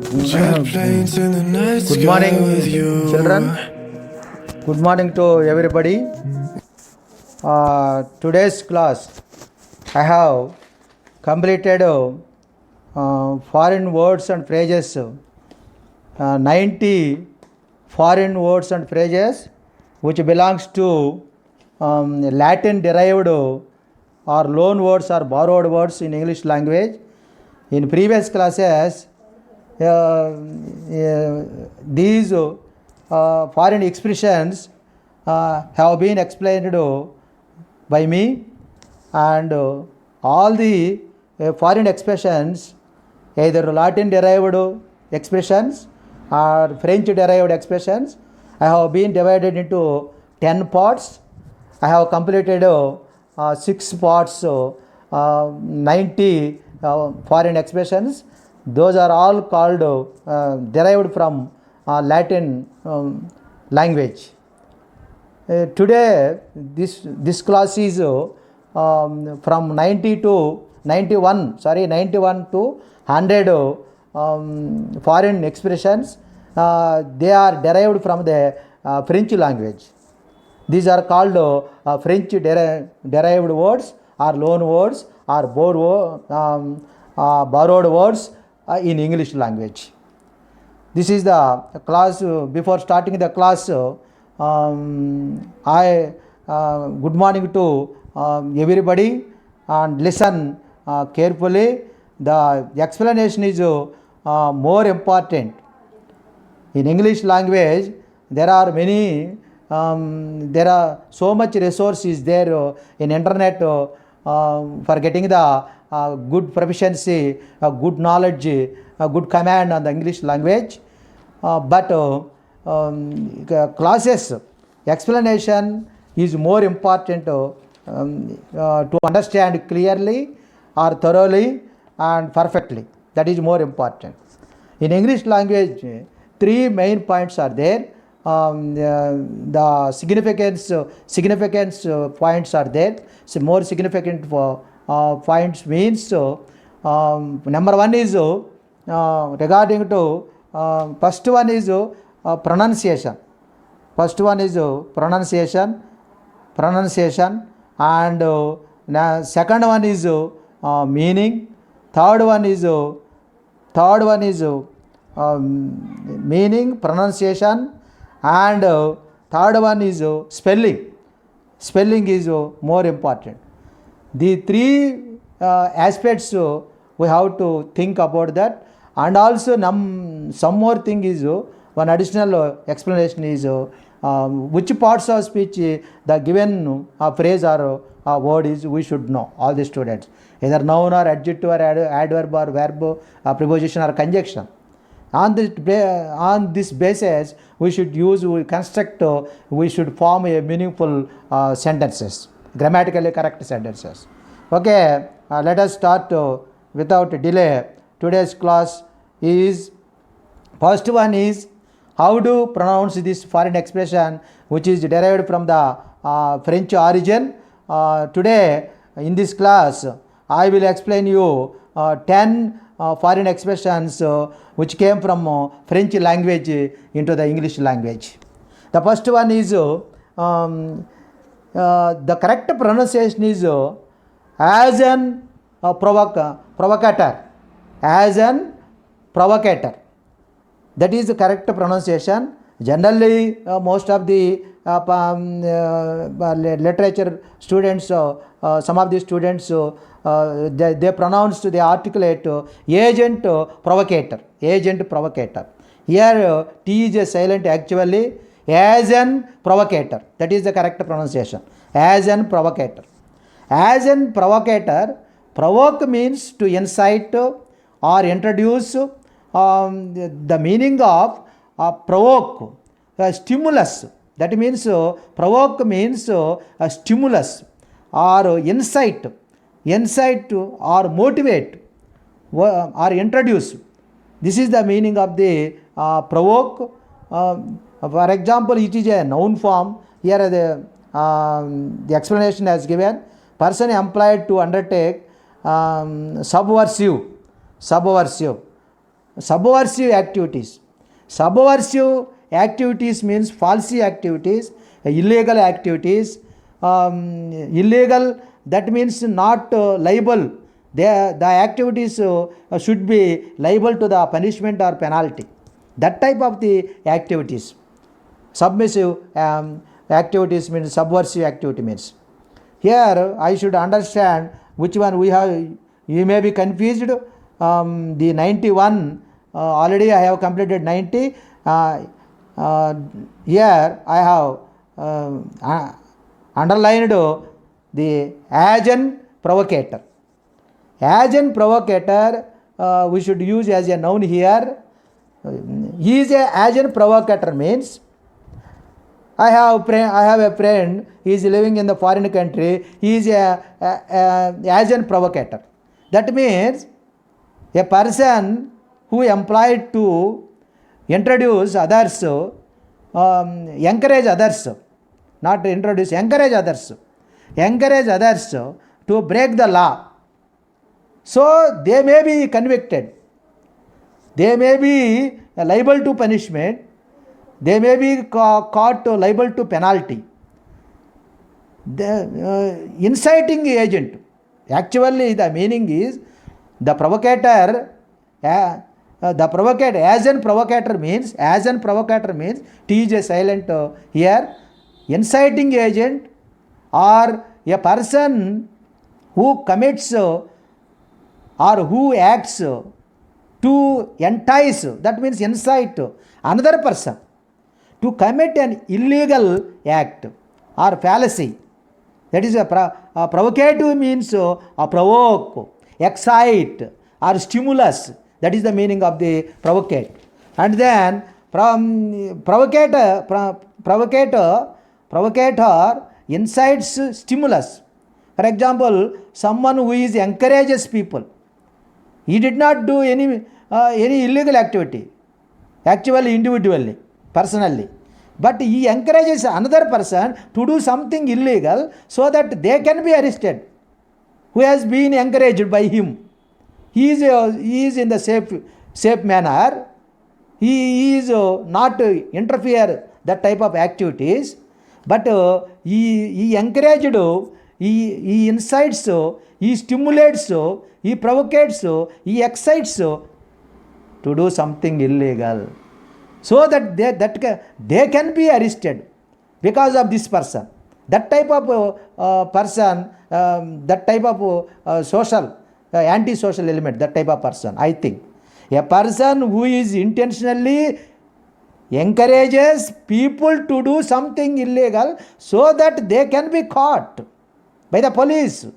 Good morning, children. Good morning to everybody. Today's class, I have completed foreign words and phrases, 90 foreign words and phrases which belongs to Latin derived or loan words or borrowed words in English language. In previous classes, these foreign expressions have been explained by me, and all the foreign expressions, either Latin derived expressions or French derived expressions, I have been divided into 10 parts. I have completed 6 parts, 90 foreign expressions. Those are all called derived from Latin language. Today this class is from 91 to 100 foreign expressions. They are derived from the French language. These are called French derived words or loan words or borrowed words in English language. This is the class. Before starting the class, I good morning to everybody, and listen carefully. The explanation is more important. In English language, there are many there are so much resources there in internet for getting the good proficiency, good knowledge, good command on the English language. But classes explanation is more important to understand clearly or thoroughly and perfectly. That is more important. In English language, 3 main points are there. The significance points are there. So more significant points means number 1 is regarding to first one is pronunciation. First one is pronunciation, and second one is meaning. Third one is meaning, pronunciation, and third one is spelling. Spelling is more important. The 3 aspects we have to think about that. And also some more thing is one additional explanation is which parts of speech the given phrase or word is, we should know, all the students, either noun or adjective or adverb or verb, preposition or conjunction. On this basis, we should construct, we should form a meaningful sentences, grammatically correct sentences. Okay, let us start without delay. Today's class is, first one is how to pronounce this foreign expression which is derived from the French origin. Today in this class I will explain you 10 foreign expressions which came from French language into the English language. The first one is the correct pronunciation is as an provocateur. As an provocator. That is the correct pronunciation. Generally, most of the literature students, some of the students, they pronounced, they articulate agent provocator. Agent provocator. Here T is a silent actually. As an provocator. That is the correct pronunciation. As an provocator. As an provocator. Provoke means to incite or introduce. The meaning of provoke, stimulus. That means provoke means a stimulus or incite or motivate or introduce. This is the meaning of the provoke. For example, it is a noun form. Here the explanation has given. Person employed to undertake subversive. subversive activities. Subversive activities means false activities, illegal activities. Illegal, that means not liable. The activities should be liable to the punishment or penalty. That type of the activities. Submissive activities means subversive activity means. Here I should understand which one we have. You may be confused. The 91 already I have completed 90. Here I have underlined the agent provocator. Agent provocator we should use as a noun here. He is a agent provocator means I have a friend, he is living in the foreign country, he is a agent provocator. That means a person who employed to introduce others, encourage others, not introduce, encourage others to break the law. So they may be convicted, they may be liable to punishment, they may be caught liable to penalty. The inciting agent, actually the meaning is the provocator. Agent provocator means T is a silent here. Inciting agent or a person who commits or who acts to entice, that means incite another person to commit an illegal act or fallacy. That is a provocative means provoke, excite or stimulus. That is the meaning of the provocate. And then provocator incites stimulus. For example, someone who encourages people. He did not do any illegal activity, actually individually, personally. But he encourages another person to do something illegal so that they can be arrested, who has been encouraged by him. He is in the safe manner. He is not interfere that type of activities, but he encouraged, he incites, he stimulates, he provocates, he excites to do something illegal, so that they can be arrested because of this person. That type of person, that type of social, anti-social element, that type of person, I think. A person who is intentionally encourages people to do something illegal so that they can be caught by the police,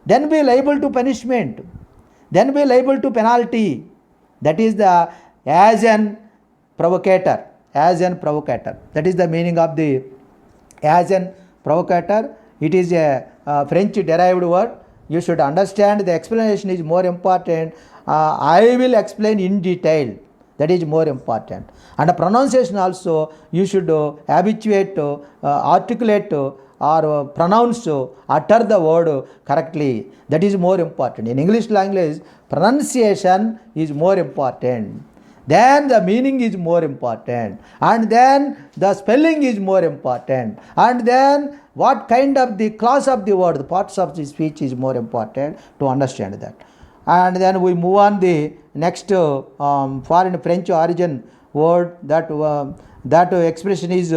then be liable to punishment, then be liable to penalty. That is the agent provocator. That is the meaning of the agent provocator. It is a French derived word. You should understand, the explanation is more important. I will explain in detail. That is more important. And the pronunciation also, you should habituate, articulate or pronounce, utter the word correctly. That is more important. In English language, pronunciation is more important. Then the meaning is more important. And then the spelling is more important. And then what kind of the class of the word, the parts of the speech is more important to understand that. And then we move on the next foreign French origin word. That expression is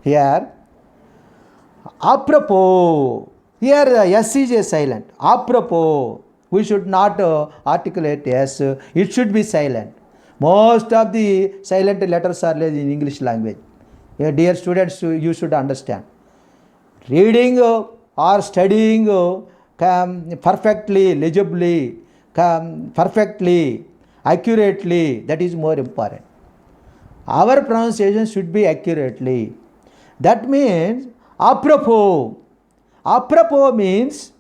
here. Apropos. Here S is a silent. Apropos. We should not articulate S. It should be silent. Most of the silent letters are in English language. Dear students, you should understand. Reading or studying perfectly, legibly, perfectly, accurately, that is more important. Our pronunciation should be accurately. That means apropos. Apropos means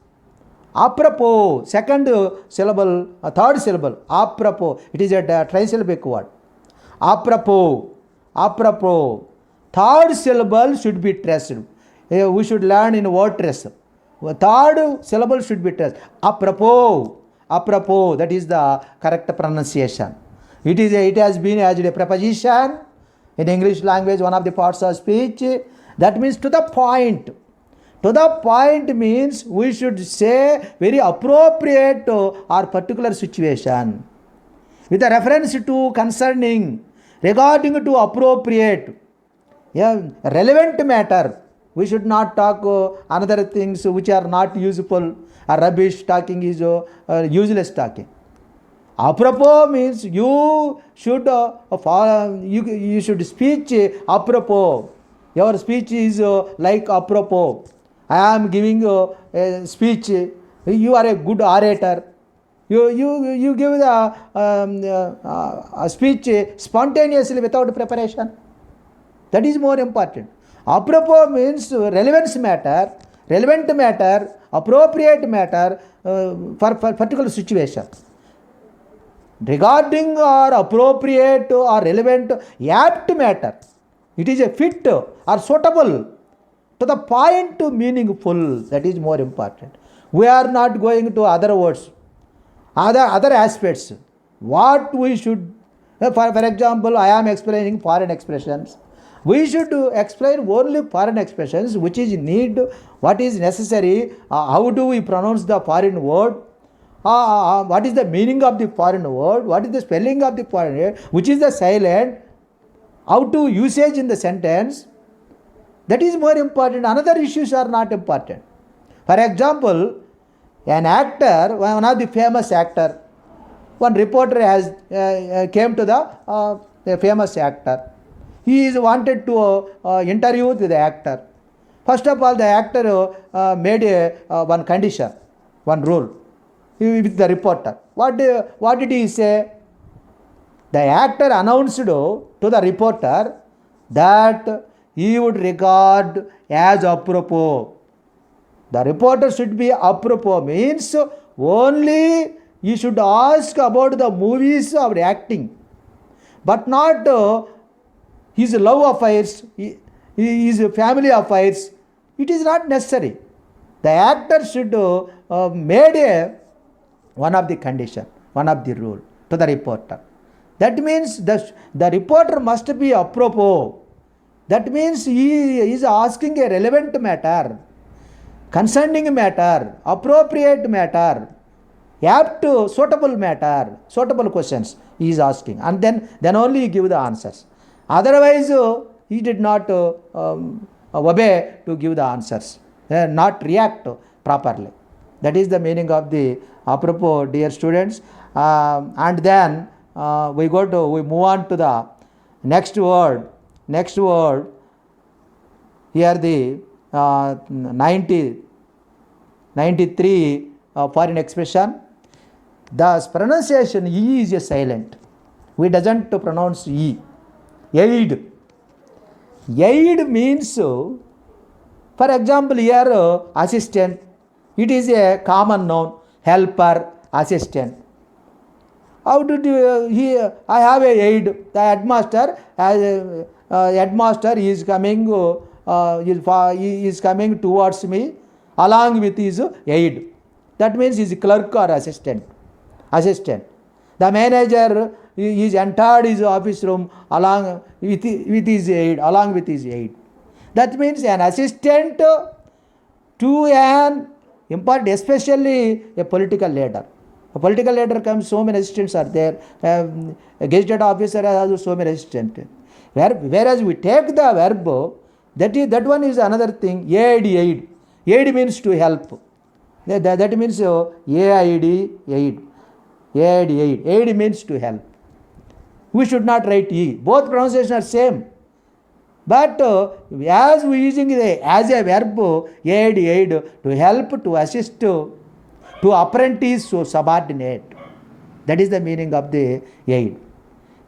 apropos, second syllable, third syllable, apropos. It is a trisyllabic word. Apropos. Third syllable should be stressed. We should learn in word stress. Third syllable should be stressed. Apropos. apropos, that is the correct pronunciation. It has been as a preposition in English language, one of the parts of speech. That means to the point. To the point means we should say very appropriate or particular situation. With a reference to, concerning, regarding to, appropriate, relevant matter. We should not talk another things which are not useful. Rubbish talking is useless talking. Apropos means you should you should speech apropos. Your speech is like apropos. I am giving a speech. You are a good orator. You give the speech spontaneously without preparation. That is more important. Apropos means relevant matter, appropriate matter for particular situation. Regarding or appropriate or relevant, apt matter. It is a fit or suitable, to the point, meaningful. That is more important. We are not going to other words, other aspects. What we should, for example, I am explaining foreign expressions. We should explain only foreign expressions, which is need, what is necessary, how do we pronounce the foreign word, what is the meaning of the foreign word, what is the spelling of the foreign word, which is the silent, how to usage in the sentence. That is more important. Another issues are not important. For example, an actor, one of the famous actor, one reporter has came to the famous actor. He is wanted to interview with the actor. First of all, the actor made one condition, one rule with the reporter. What did he say? The actor announced to the reporter that he would regard as apropos. The reporter should be apropos, means only he should ask about the movies or acting, but not his love affairs, his family affairs. It is not necessary. The actor should made one of the condition, one of the rule to the reporter. That means the reporter must be apropos. That means he is asking a relevant matter, concerning matter, appropriate matter, apt, suitable matter, suitable questions he is asking, and then only he give the answers. Otherwise, he did not obey to give the answers, not react properly. That is the meaning of the apropos, dear students. And then we move on to the next word. Next word, here the 93 foreign expression. The pronunciation E is a silent. We doesn't pronounce E. Aid. Aid means, for example, here assistant. It is a common noun. Helper, assistant. How did I have a aid. The headmaster, headmaster is coming towards me along with his aid. That means his clerk or assistant. The manager is entered his office room along with his aid. That means an assistant to an important, especially a political leader. A political leader comes, so many assistants are there. A gazetted officer has also so many assistants. Whereas we take the verb, that one is another thing. Aid. Aid means to help. That means aid. Aid means to help. We should not write E. Both pronunciations are same. But as we using it as a verb, aid, to help, to assist, to apprentice, so subordinate. That is the meaning of the aid.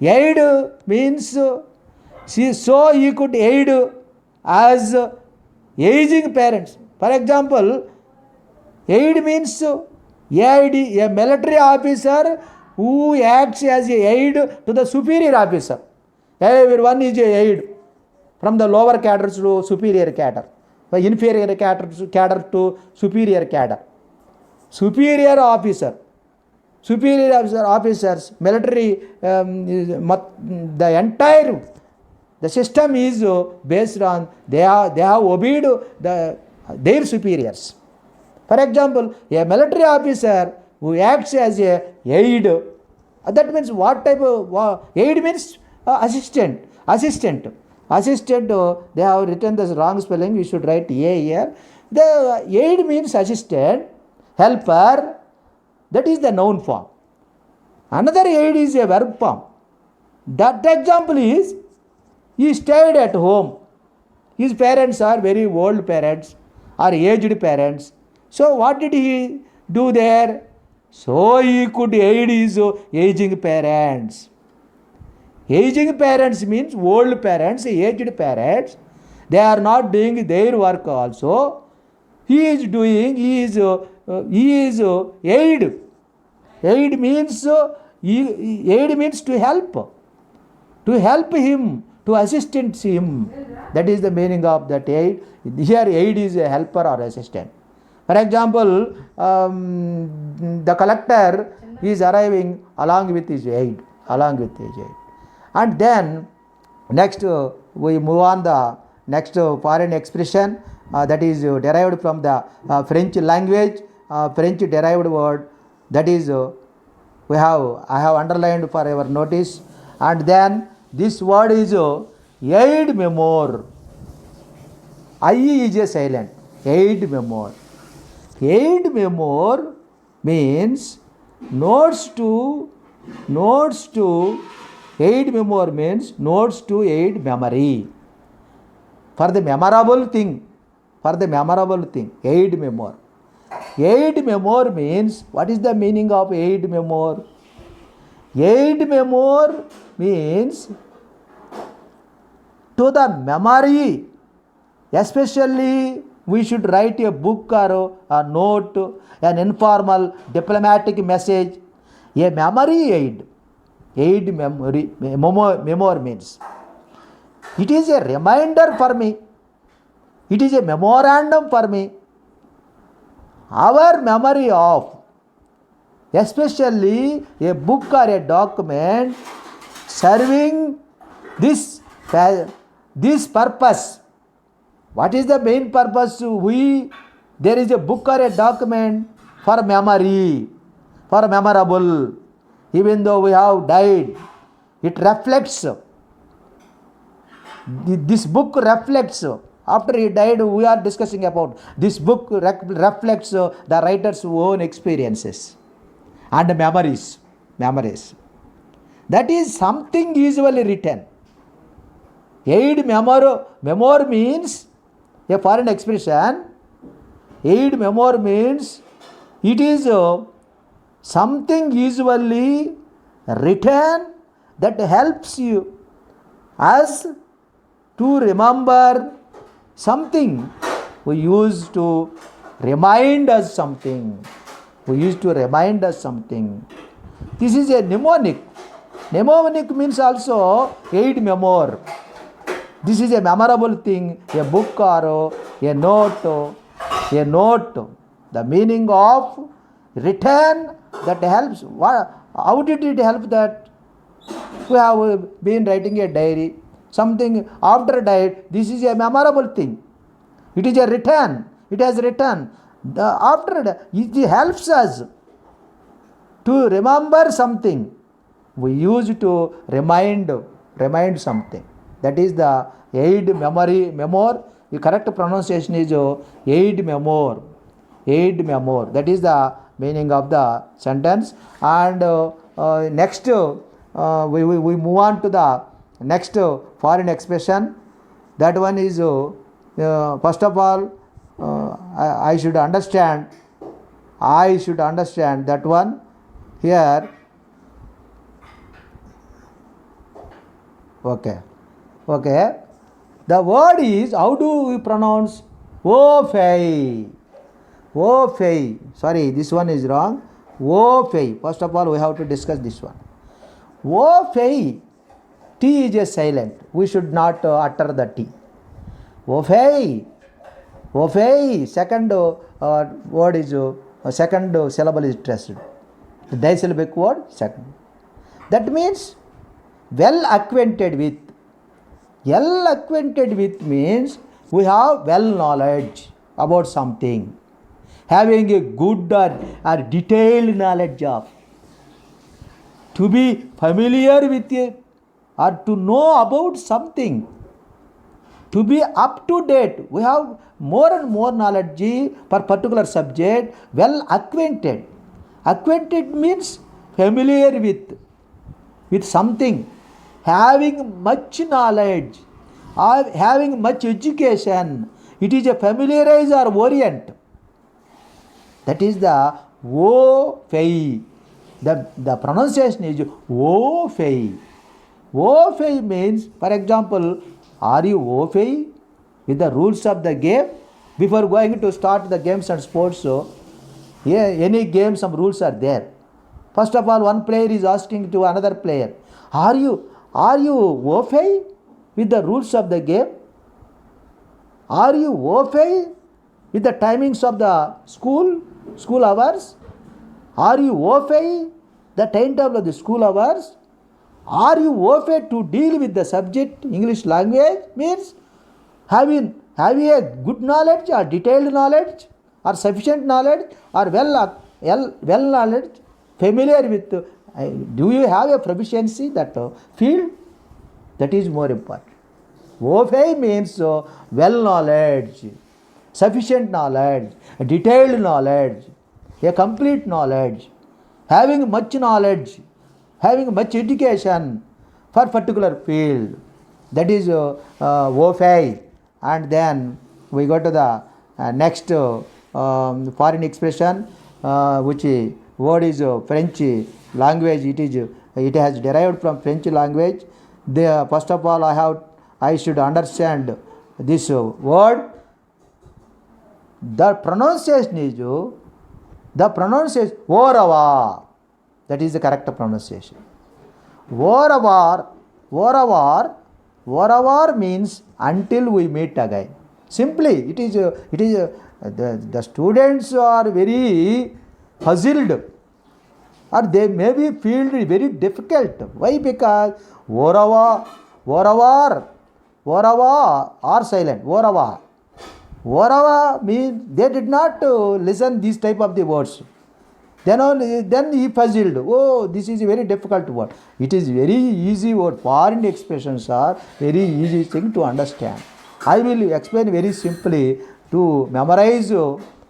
Aid means, so he could aid as aging parents. For example, aid means aid, a military officer who acts as a aid to the superior officer. Everyone is a aid, from the lower cadres to superior cadre, the inferior cadre to superior cadre. Superior officer, superior officers, military, the entire the system is based on they have obeyed their superiors. For example, a military officer who acts as a aide, that means what type of aide means assistant. They have written this wrong spelling. We should write A here. The aide means assistant, helper. That is the noun form. Another aid is a verb form. That example is, he stayed at home. His parents are very old parents or aged parents. So what did he do there? So he could aid his aging parents. Aging parents means old parents, aged parents. They are not doing their work also. He is aid. Aid means to help. To help him, to assist him. That is the meaning of that aid. Here aid is a helper or assistant. For example, the collector is arriving along with his aid. And then next we move on the next foreign expression that is derived from the French language, French derived word, that is I have underlined for your notice. And then this word is aide memoire. I is a silent. Aide memoire. Aide memoire means notes to aid memoire means notes to aid memory. For the memorable thing, aid memoire. Aid memoire means, what is the meaning of aid memoire? Aid memoire means to the memory, especially we should write a book or a note, an informal diplomatic message, a memory aid. Aid memoire means it is a reminder for me, it is a memorandum for me, our memory of, especially a book or a document serving this purpose. What is the main purpose? There is a book or a document for memory, for memorable. Even though we have died, it reflects. This book reflects. After he died, we are discussing about this book reflects the writer's own experiences and memories. That is something usually written. Aid memoire means a foreign expression. Aid memoire means it is something usually written that helps you us to remember something. We used to remind us something. This is a mnemonic. Mnemonic means also aid memoire. This is a memorable thing, a book or a note. The meaning of written that helps. How did it help that? We have been writing a diary. Something after died, this is a memorable thing. It is a written. It has written. It helps us to remember something. We use to remind something. That is the aid memoire. The correct pronunciation is aid memoire. That is the meaning of the sentence. And next we move on to the next foreign expression. That one is first of all I should understand that one here. Okay. The word is, how do we pronounce? Wofei. Sorry, this one is wrong. Wofei. First of all, we have to discuss this one. Wofei. T is a silent. We should not utter the T. Wofei. Second word is second syllable is stressed. Disyllabic word, second. That means well acquainted with. Well acquainted with means we have well knowledge about something. Having a good or detailed knowledge of. To be familiar with it or to know about something. To be up to date. We have more and more knowledge per particular subject. Well acquainted. Acquainted means familiar with something. Having much knowledge or having much education. It is a familiarize or orient. That is the O Fei. The pronunciation is O Fei. O Fei means, for example, are you O Fei with the rules of the game? Before going to start the games and sports, so yeah, any game, some rules are there. First of all, one player is asking to another player, are you au fait with the rules of the game? Are you au fait with the timings of the school hours? Are you au fait the timetable of the school hours? Are you au fait to deal with the subject English language? Means have you a good knowledge or detailed knowledge or sufficient knowledge or well knowledge, familiar with, do you have a proficiency that field? That is more important. Au fait means well knowledge, sufficient knowledge, detailed knowledge, a complete knowledge, having much knowledge, having much education for particular field. That is au fait. And then we go to the next foreign expression, which word is French language. It has derived from French language. First of all, I should understand this word. The pronunciation is au revoir. That is the correct pronunciation. Au revoir means until we meet again. Simply, the students are very puzzled, or they may be feel very difficult. Why? Because au revoir are silent. Au revoir means they did not listen these type of the words. Then he puzzled. Oh, this is a very difficult word. It is very easy word. Foreign expressions are very easy thing to understand. I will explain very simply to memorize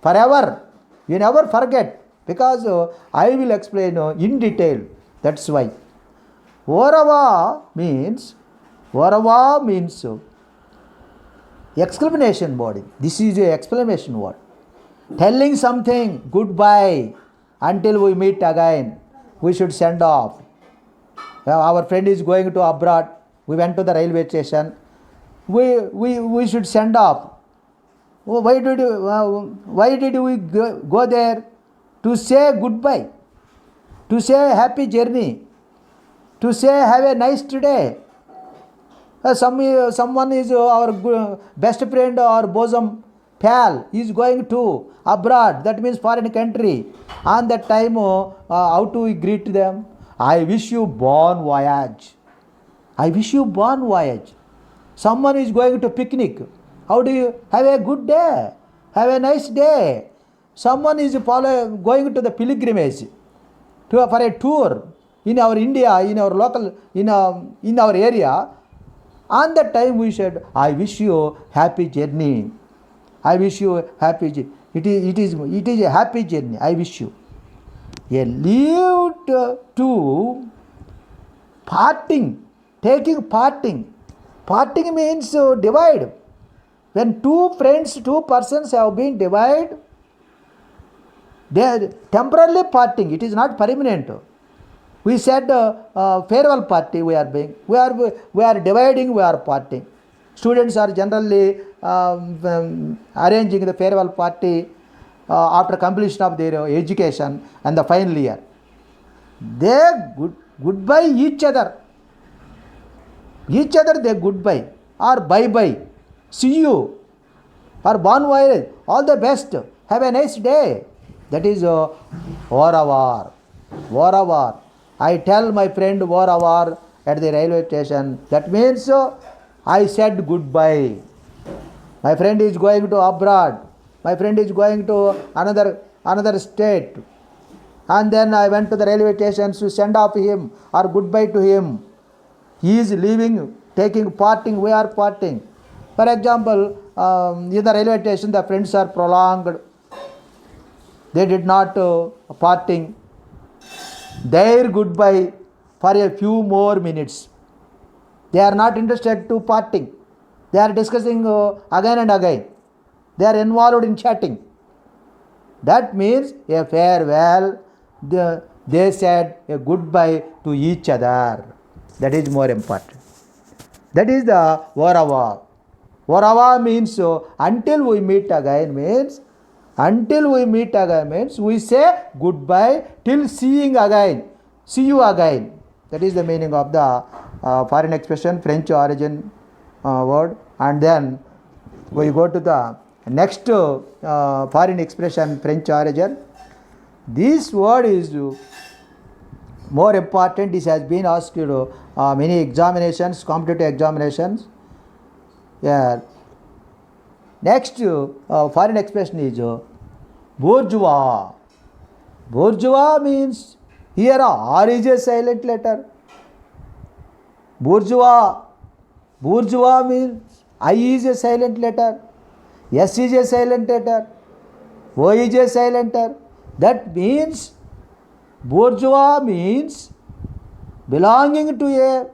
forever. You never forget, because I will explain in detail. That's why. Au revoir means exclamation word. This is a exclamation word. Telling something goodbye. Until we meet again, we should send off. Our friend is going to abroad. We went to the railway station. We should send off. Why did we go there? To say goodbye, to say happy journey, to say have a nice day. Someone is our best friend or bosom pal is going to abroad, that means foreign country. On that time, how do we greet them? I wish you bon voyage. I wish you bon voyage. Someone is going to picnic. How do you have a good day? Have a nice day. Someone is going to the pilgrimage for a tour in our India, in our local, in our area. On that time we said, I wish you happy journey. I wish you happy journey. It is a happy journey. I wish you. A leave to parting, taking parting. Parting means divide. When two persons have been divided, they are temporarily parting. It is not permanent. We said farewell party. We are dividing. We are parting. Students are generally arranging the farewell party after completion of their education and the final year. They goodbye each other. Each other they goodbye or bye bye. See you or bon voyage. All the best. Have a nice day. That is au revoir. Voravar. I tell my friend Voravar at the railway station. That means I said goodbye. My friend is going to abroad. My friend is going to another state. And then I went to the railway station to send off him or goodbye to him. He is leaving, taking parting, we are parting. For example, in the railway station, the friends are prolonged. They did not parting. Their goodbye for a few more minutes. They are not interested to parting. They are discussing again and again. They are involved in chatting. That means a farewell. They said a goodbye to each other. That is more important. That is the Vorava. Vorava means until we meet again means we say goodbye till seeing again. See you again. That is the meaning of the foreign expression, French origin word. And then we go to the next foreign expression, French origin. This word is more important. This has been asked many examinations, competitive examinations. Yeah. Next foreign expression is bourgeois. Bourgeois means here R is a silent letter. Bourgeois means I is a silent letter. S is a silent letter. O is a silent letter. That means bourgeois means belonging to a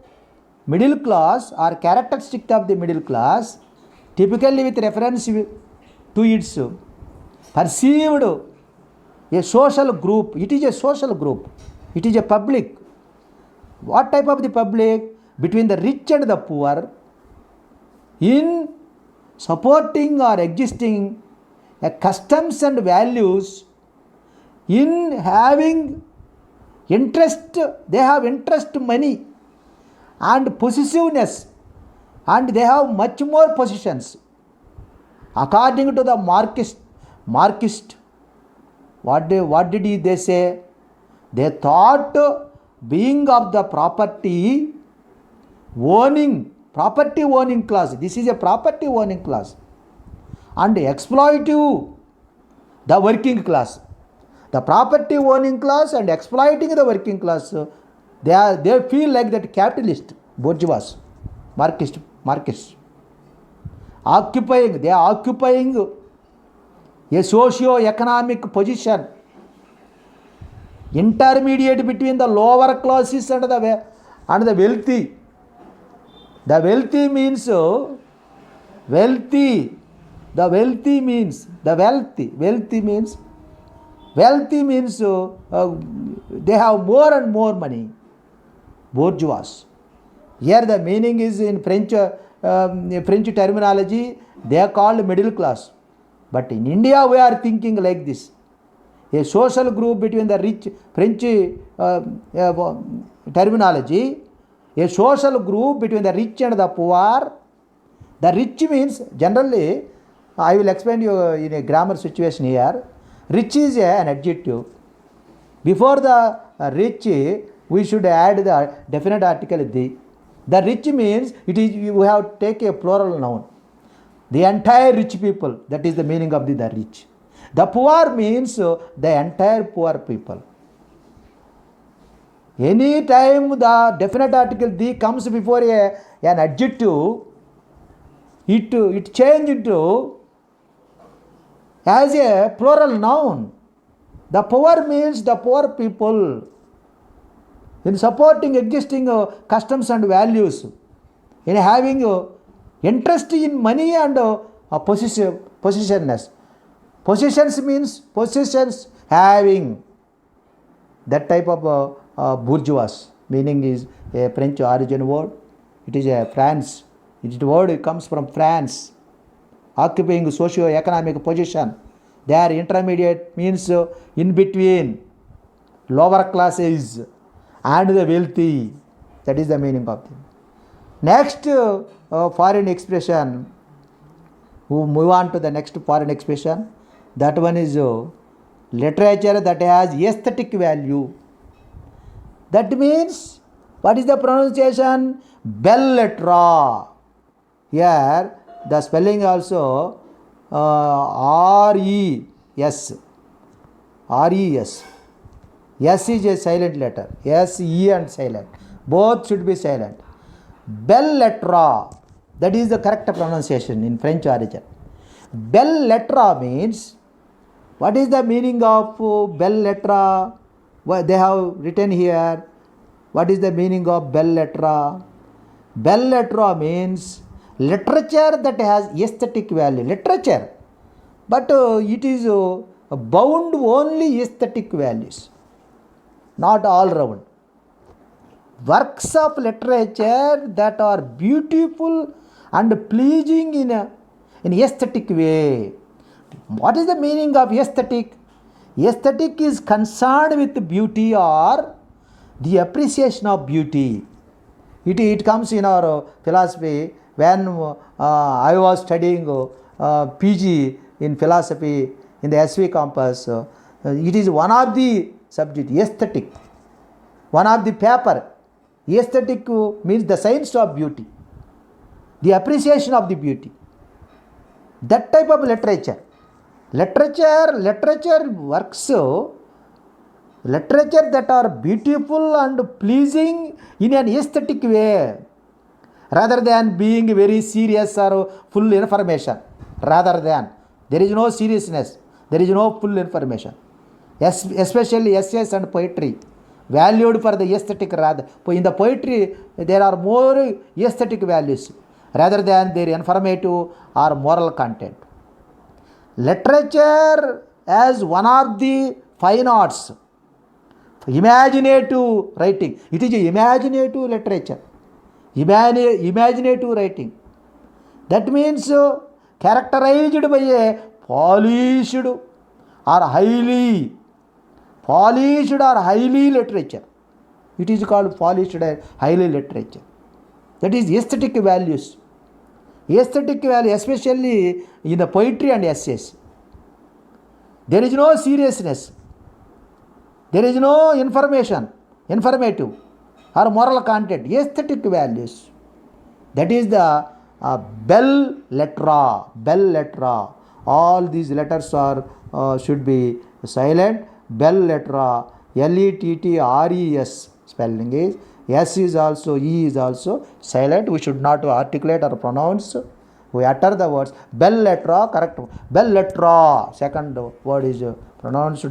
middle class or characteristic of the middle class, typically with reference to its perceived a social group. It is a social group. It is a public. What type of the public? Between the rich and the poor, in supporting or existing customs and values, in having interest, they have interest money and possessiveness, and they have much more possessions. According to the Marxist, what did they say? They thought being of the property owning class. This is a property owning class, and exploitive the working class. The property owning class and exploiting the working class, they feel like that capitalist, bourgeois, Marxist. They are occupying a socio-economic position, intermediate between the lower classes and the wealthy. The wealthy means they have more and more money. Bourgeois. Here the meaning is in French terminology, they are called middle class. But in India we are thinking like this. A social group between the rich, French terminology, a social group between the rich and the poor. The rich means generally, I will explain you in a grammar situation here. Rich is an adjective. Before the rich, we should add the definite article the. The rich means it is we have to take a plural noun. The entire rich people, that is the meaning of the rich. The poor means the entire poor people. Any time the definite article the comes before an adjective, it changes into as a plural noun. The poor means the poor people. In supporting existing customs and values, in having interest in money and possessiveness. Possessions means possessions having. That type of bourgeois meaning is a French origin word. It is a France. It word comes from France. Occupying socio-economic position. They are intermediate means in between lower classes and the wealthy. That is the meaning of it. Next foreign expression. We move on to the next foreign expression. That one is literature that has aesthetic value. That means, what is the pronunciation? Belletra. Here, the spelling also R-E-S. R-E-S. S is a silent letter. S, E and silent. Both should be silent. Belletra. That is the correct pronunciation in French origin. Belletra means, what is the meaning of Belletra? They have written here. What is the meaning of Belletra? Belletra means literature that has aesthetic value. Literature. But it is bound only aesthetic values. Not all round. Works of literature that are beautiful and pleasing in an aesthetic way. What is the meaning of aesthetic? Aesthetic is concerned with beauty or the appreciation of beauty. It comes in our philosophy. When I was studying PG in philosophy in the SV campus, it is one of the subject, aesthetic. One of the paper. Aesthetic means the science of beauty, the appreciation of the beauty. That type of literature. Literature works, literature that are beautiful and pleasing in an aesthetic way, rather than being very serious or full information. Rather than, there is no seriousness, there is no full information. Especially essays and poetry, valued for the aesthetic. Rather, in the poetry there are more aesthetic values rather than their informative or moral content. Literature as one of the fine arts, imaginative writing. It is imaginative literature, imaginative writing. That means characterized by a polished or highly literature. It is called polished or highly literature. That is aesthetic values. Aesthetic value, especially in the poetry and essays. There is no seriousness. There is no informative or moral content. Aesthetic values. That is the bell letra. All these letters are should be silent. Bell letra. L-E-T-T-R-E-S spelling is. S is also, E is also silent. We should not articulate or pronounce. We utter the words. Belletra, correct. Belletra. Second word is pronounced.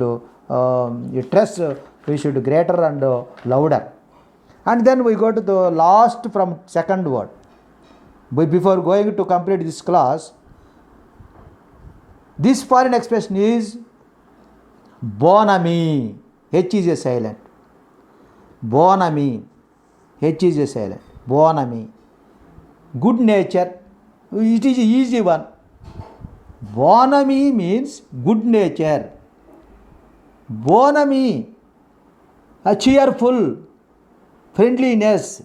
Stress we should greater and louder. And then we go to the last from second word. Before going to complete this class, this foreign expression is bon ami. H is a silent. Bon ami. H is a silent. Bon ami. Good nature. It is an easy one. Bon ami means good nature. Bon ami, a cheerful, friendliness,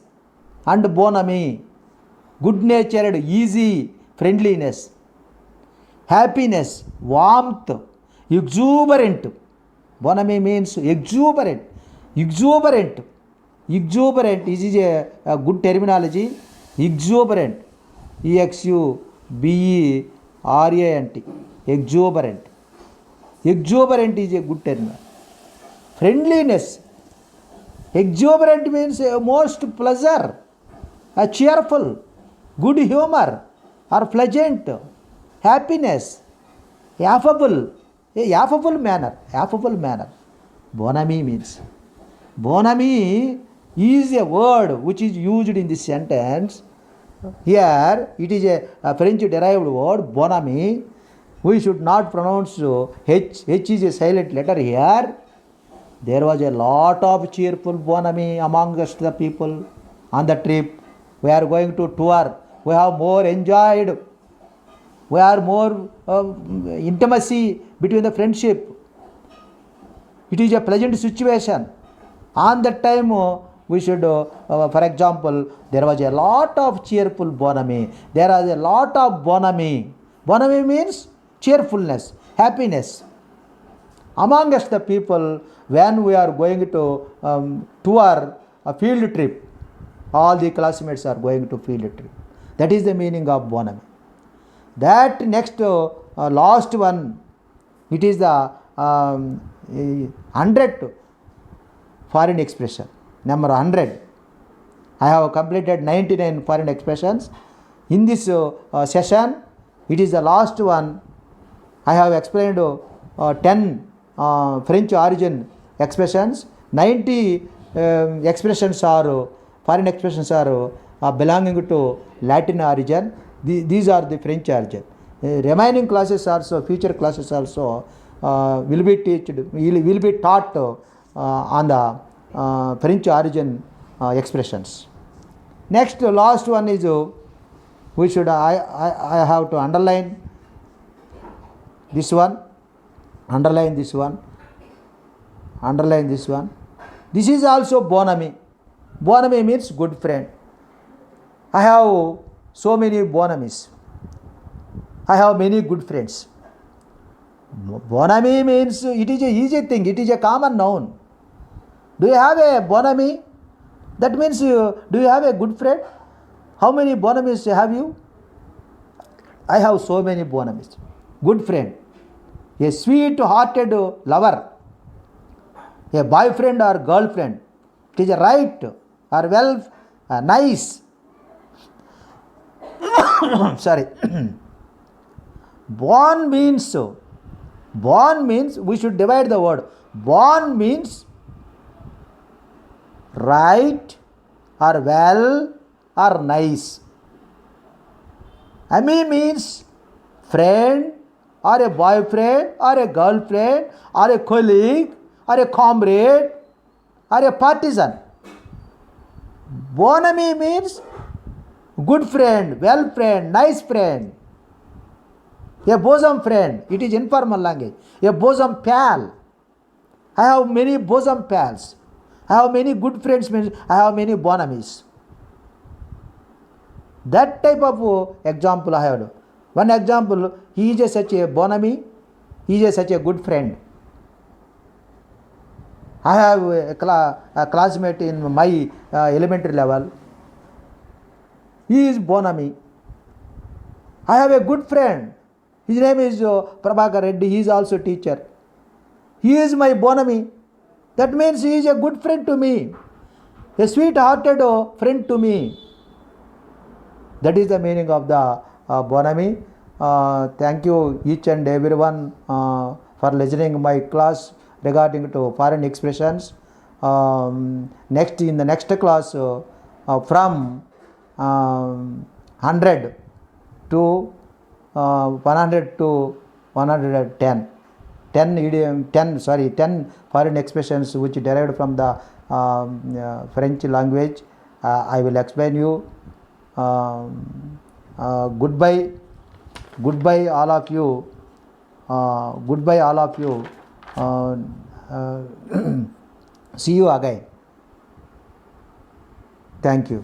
and bon ami, good natured, easy, friendliness, happiness, warmth, exuberant. Bon ami means exuberant. Exuberant is a good terminology. Exuberant. E-X-U-B-E-R-A-N-T. Exuberant. Exuberant is a good term. Friendliness. Exuberant means most pleasure, a cheerful, good humor, or pleasant, happiness, affable manner. Bon ami means. Bon ami is a word which is used in this sentence. Here it is a French derived word, bon ami. We should not pronounce H. H is a silent letter here. There was a lot of cheerful bon ami amongst the people on the trip. We are going to tour. We have more enjoyed. We are more intimacy between the friendship. It is a pleasant situation. On that time, we should, for example, there was a lot of cheerful bon ami. There was a lot of bon ami. Bon ami means cheerfulness, happiness. Amongst the people, when we are going to tour a field trip, all the classmates are going to field trip. That is the meaning of bonhomie. That next last one, it is the 100 foreign expression. Number 100. I have completed 99 foreign expressions. In this session, it is the last one. I have explained 10 French origin expressions. 90 expressions are foreign expressions are belonging to Latin origin. These are the French origin. Remaining classes also, future classes also will be taught on the French origin expressions. Next, last one is we should I have to underline this one, underline this one, underline this one. This is also bonhomie. Bonhomie means good friend. I have so many bonhomies. I have many good friends. Bonhomie means it is a easy thing. It is a common noun. Do you have a bonhomie? That means do you have a good friend? How many bonhomies have you? I have so many bonhomies. Good friend. A sweet-hearted lover. A boyfriend or girlfriend. It is a right or well, nice. Sorry. Born means we should divide the word. Born means right or well or nice. Ami means friend or a boyfriend or a girlfriend or a colleague or a comrade or a partisan. Bonhomie means good friend, well friend, nice friend. A bosom friend, it is informal language. A bosom pal. I have many bosom pals. I have many good friends, means I have many bonhomies. That type of example I have. One example, he is such a bonhomie, he is such a good friend. I have a classmate in my elementary level. He is bonhomie. I have a good friend. His name is Prabhakar Reddy. He is also teacher. He is my bonhomie. That means he is a good friend to me. A sweet-hearted friend to me. That is the meaning of the bonhomie. Thank you each and everyone for listening my class regarding to foreign expressions. Next in the next class from 100 to 100 to 110. 10 foreign expressions which derived from the French language. I will explain you. Goodbye all of you. Goodbye all of you. See you again. Thank you.